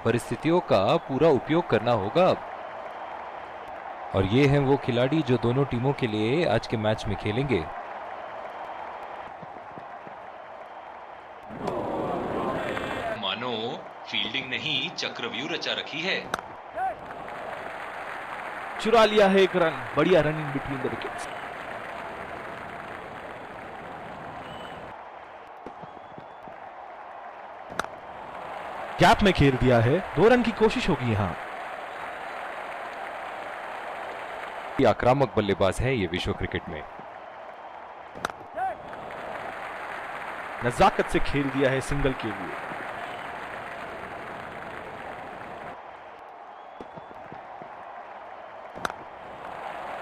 परिस्थितियों का पूरा उपयोग करना होगा अब। और ये हैं वो खिलाड़ी जो दोनों टीमों के लिए आज के मैच में खेलेंगे। मानो फील्डिंग नहीं चक्रव्यूह रचा रखी है। चुरा लिया है एक रन, बढ़िया run in between the wickets. Gap में खेल दिया है, 2 रन की कोशिश होगी यहां। आक्रामक बल्लेबाज है ये विश्व क्रिकेट में। नजाकत से खेल दिया है सिंगल के लिए।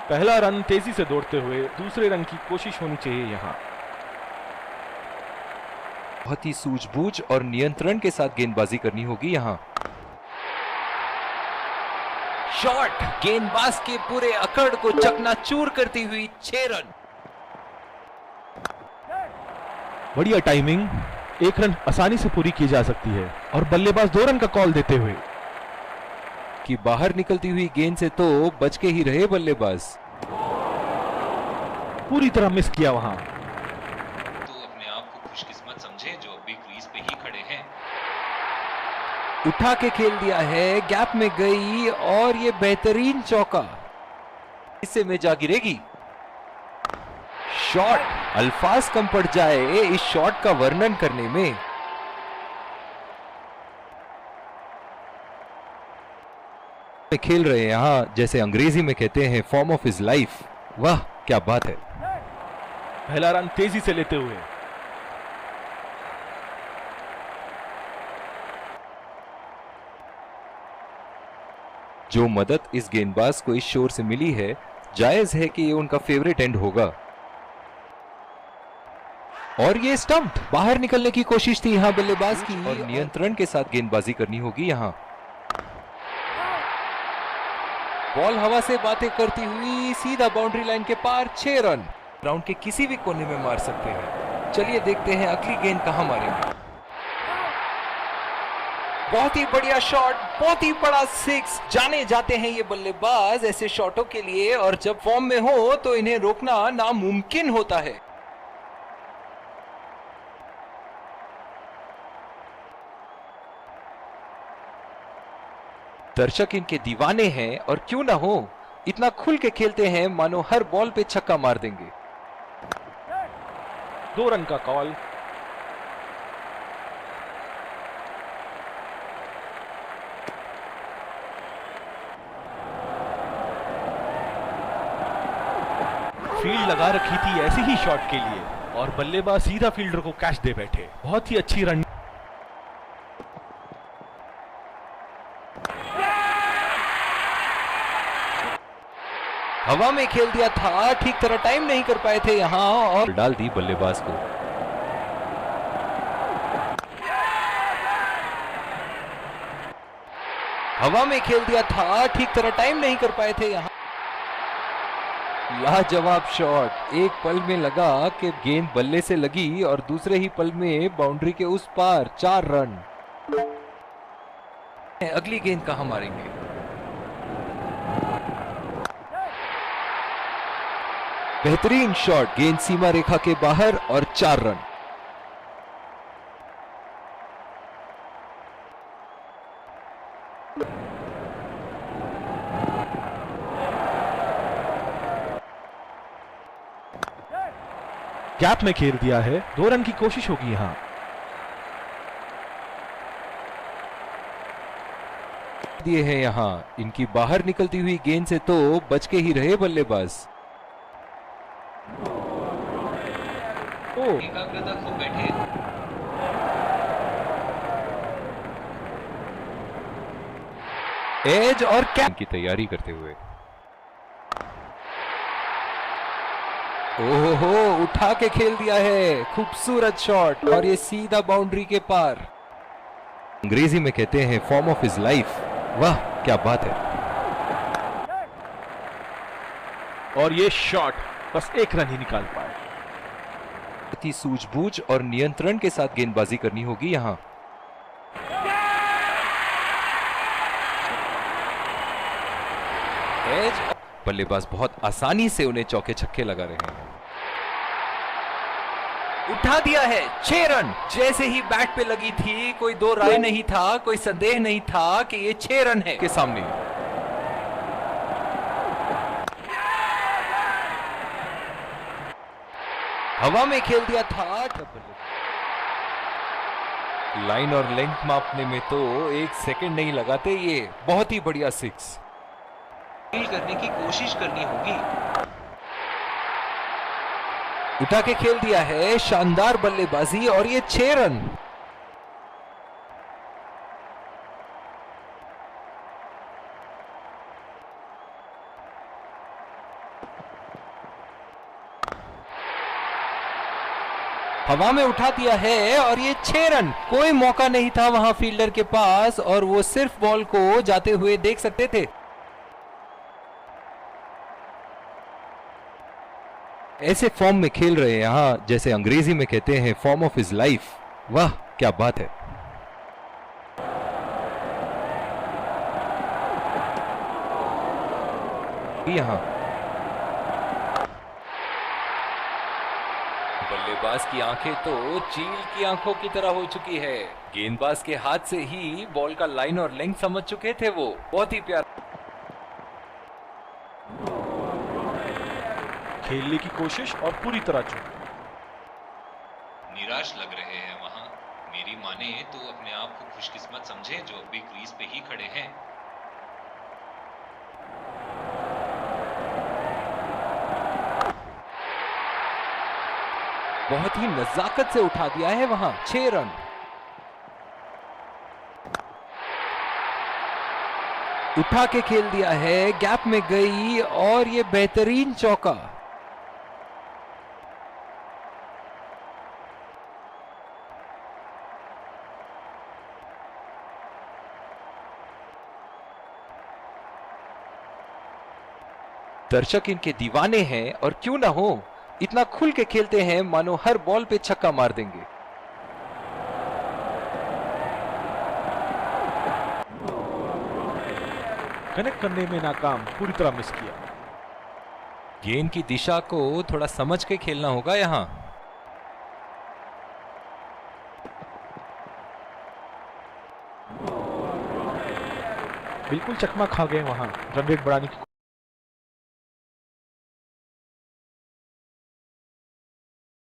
पहला रन तेजी से दौड़ते हुए, दूसरे रन की कोशिश होनी चाहिए यहां। बहुत ही सूझबूझ और नियंत्रण के साथ गेंदबाजी करनी होगी यहां। शॉट गेंदबाज के पूरे अकड़ को चकनाचूर करती हुई 6 रन। बढ़िया टाइमिंग, 1 रन आसानी से पूरी की जा सकती है और बल्लेबाज 2 रन का कॉल देते हुए कि बाहर निकलती हुई गेंद से तो बच के ही रहे बल्लेबाज। पूरी तरह मिस किया वहां। तो अपने आप को खुशकिस्मत समझे जो अभी क्रीज पे ही खड़े हैं। उठा के खेल दिया है, गैप में गई और ये बेहतरीन चौका हिस्से में जा गिरेगी। शॉट, अल्फाज कम पड़ जाए इस शॉट का वर्णन करने में। खेल रहे हैं यहां जैसे अंग्रेजी में कहते हैं फॉर्म ऑफ हिज लाइफ। वाह क्या बात है। पहला रन तेजी से लेते हुए। जो मदद इस गेंदबाज को इस शोर से मिली है, जायज है कि ये उनका फेवरेट एंड होगा। और ये स्टंप, बाहर निकलने की कोशिश थी यहां बल्लेबाज की और नियंत्रण के साथ गेंदबाजी करनी होगी यहां। बॉल हवा से बातें करती हुई सीधा बाउंड्री लाइन के पार, 6 रन। ग्राउंड के किसी भी कोने में मार सकते हैं। चलिए देखते हैं अगली गेंद कहां मारेंगे। बहुत ही बढ़िया शॉट, बहुत ही बड़ा 6। जाने जाते हैं ये बल्लेबाज ऐसे शॉटों के लिए और जब फॉर्म में हो तो इन्हें रोकना नामुमकिन होता है। दर्शक इनके दीवाने हैं और क्यों ना हो, इतना खुल के खेलते हैं मानो हर बॉल पे छक्का मार देंगे। 2 रन का कॉल। फील्ड लगा रखी थी ऐसे ही शॉट के लिए और बल्लेबाज सीधा फील्डर को कैच दे बैठे। बहुत ही अच्छी रन। हवा में खेल दिया था, ठीक तरह टाइम नहीं कर पाए थे यहां और डाल दी बल्लेबाज को। हवा में खेल दिया था, ठीक तरह टाइम नहीं कर पाए थे यहां। लाजवाब शॉट, एक पल में लगा कि गेंद बल्ले से लगी और दूसरे ही पल में बाउंड्री के उस पार, 4 रन। अगली गेंद कहां मारेंगे। बेहतरीन शॉट, गेंद सीमा रेखा के बाहर और 4 रन। गैप में खेल दिया है, 2 रन की कोशिश होगी यहां। दिए हैं यहां, इनकी बाहर निकलती हुई गेंद से तो बच के ही रहे बल्लेबाज। एकाग्रता खो बैठे। एज और कैच की तैयारी करते हुए। ओहो, उठा के खेल दिया है, खूबसूरत शॉट और ये सीधा बाउंड्री के पार। अंग्रेजी में कहते हैं फॉर्म ऑफ हिज लाइफ। वाह क्या बात है। और ये शॉट बस 1 रन ही निकाल पाए। अति सूझबूझ और नियंत्रण के साथ गेंदबाजी करनी होगी यहां। एज। बल्लेबाज बहुत आसानी से उन्हें चौके छक्के लगा रहे हैं। उठा दिया है, 6 रन। जैसे ही बैट पे लगी थी, कोई दो राय नहीं था, कोई संदेह नहीं था कि ये 6 रन है के सामने। हवा में खेल दिया था। लाइन और लेंथ मापने में तो 1 सेकंड नहीं लगाते। ये बहुत ही बढ़िया 6 फील्ड करने की कोशिश करनी होगी। उठा के खेल दिया है, शानदार बल्लेबाजी और ये 6 रन। हवा में उठा दिया है और ये 6 रन। कोई मौका नहीं था वहां फील्डर के पास और वो सिर्फ बॉल को जाते हुए देख सकते थे। ऐसे फॉर्म में खेल रहे हैं यहां, जैसे अंग्रेजी में कहते हैं फॉर्म ऑफ हिज लाइफ। वाह क्या बात है। यहां बल्लेबाज की आंखें तो चील की आंखों की तरह हो चुकी है। गेंदबाज के हाथ से ही बॉल का लाइन और लेंथ समझ चुके थे वो। बहुत ही प्यारा खेलने की कोशिश और पूरी तरह चूक। निराश लग रहे हैं वहां। मेरी माने तो अपने आप को खुशकिस्मत समझे जो अभी क्रीज पे ही खड़े हैं। बहुत ही नजाकत से उठा दिया है वहां। 6 रन। उठा के खेल दिया है, गैप में गई और ये बेहतरीन चौका। दर्शक इनके दीवाने हैं और क्यों ना हो, इतना खुल के खेलते हैं मानो हर बॉल पे छक्का मार देंगे। कनेक्ट करने में नाकाम, पूरी तरह मिस किया। गेंद की दिशा को थोड़ा समझ के खेलना होगा यहां। बिल्कुल चकमा खा गए वहां। रन रेट बढ़ाने की